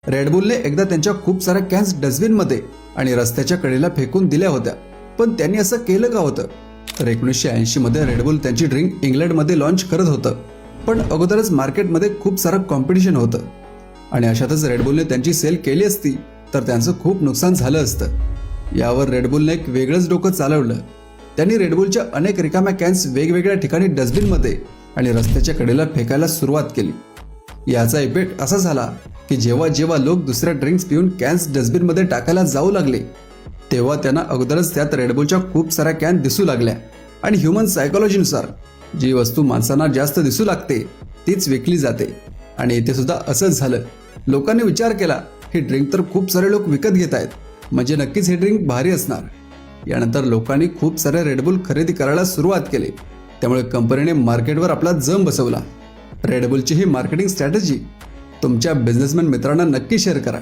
रेडबुलने एकदा त्यांच्या खूप साऱ्या कॅन्स डस्टबिनमध्ये आणि रस्त्याच्या कडेला फेकून दिल्या होत्या, पण त्यांनी असं केलं का होतं? तर 1980 मध्ये रेडबुल त्यांची ड्रिंक इंग्लंडमध्ये लॉन्च करत होतं, पण अगोदरच मार्केटमध्ये खूप सारं कॉम्पिटिशन होतं आणि अशातच रेडबुलने त्यांची सेल केली असती तर त्यांचं खूप नुकसान झालं असतं. यावर रेडबुलने एक वेगळंच डोकं चालवलं. त्यांनी रेडबुलच्या अनेक रिकाम्या कॅन्स वेगवेगळ्या ठिकाणी डस्टबिनमध्ये आणि रस्त्याच्या कडेला फेकायला सुरुवात केली. याचा इफेक्ट असा झाला की जेव्हा जेव्हा लोक दुसऱ्या ड्रिंक्स पिऊन कॅन्स डस्टबिनमध्ये टाकायला जाऊ लागले तेव्हा त्यांना अगोदरच त्यात रेडबुलच्या खूप साऱ्या कॅन दिसू लागल्या आणि ह्युमन सायकोलॉजीनुसार जी वस्तू माणसांना जास्त दिसू लागते तीच विकली जाते. आणि इथे सुद्धा असंच झालं. लोकांनी विचार केला, ही ड्रिंक तर खूप सारे लोक विकत घेत आहेत, म्हणजे नक्कीच हे ड्रिंक भारी असणार. यानंतर लोकांनी खूप सारे रेडबुल खरेदी करायला सुरुवात केली. त्यामुळे कंपनीने मार्केटवर आपला जम बसवला. रेडबुलची ही मार्केटिंग स्ट्रॅटेजी तुमच्या बिझनेसमॅन मित्रांना नक्की शेअर करा.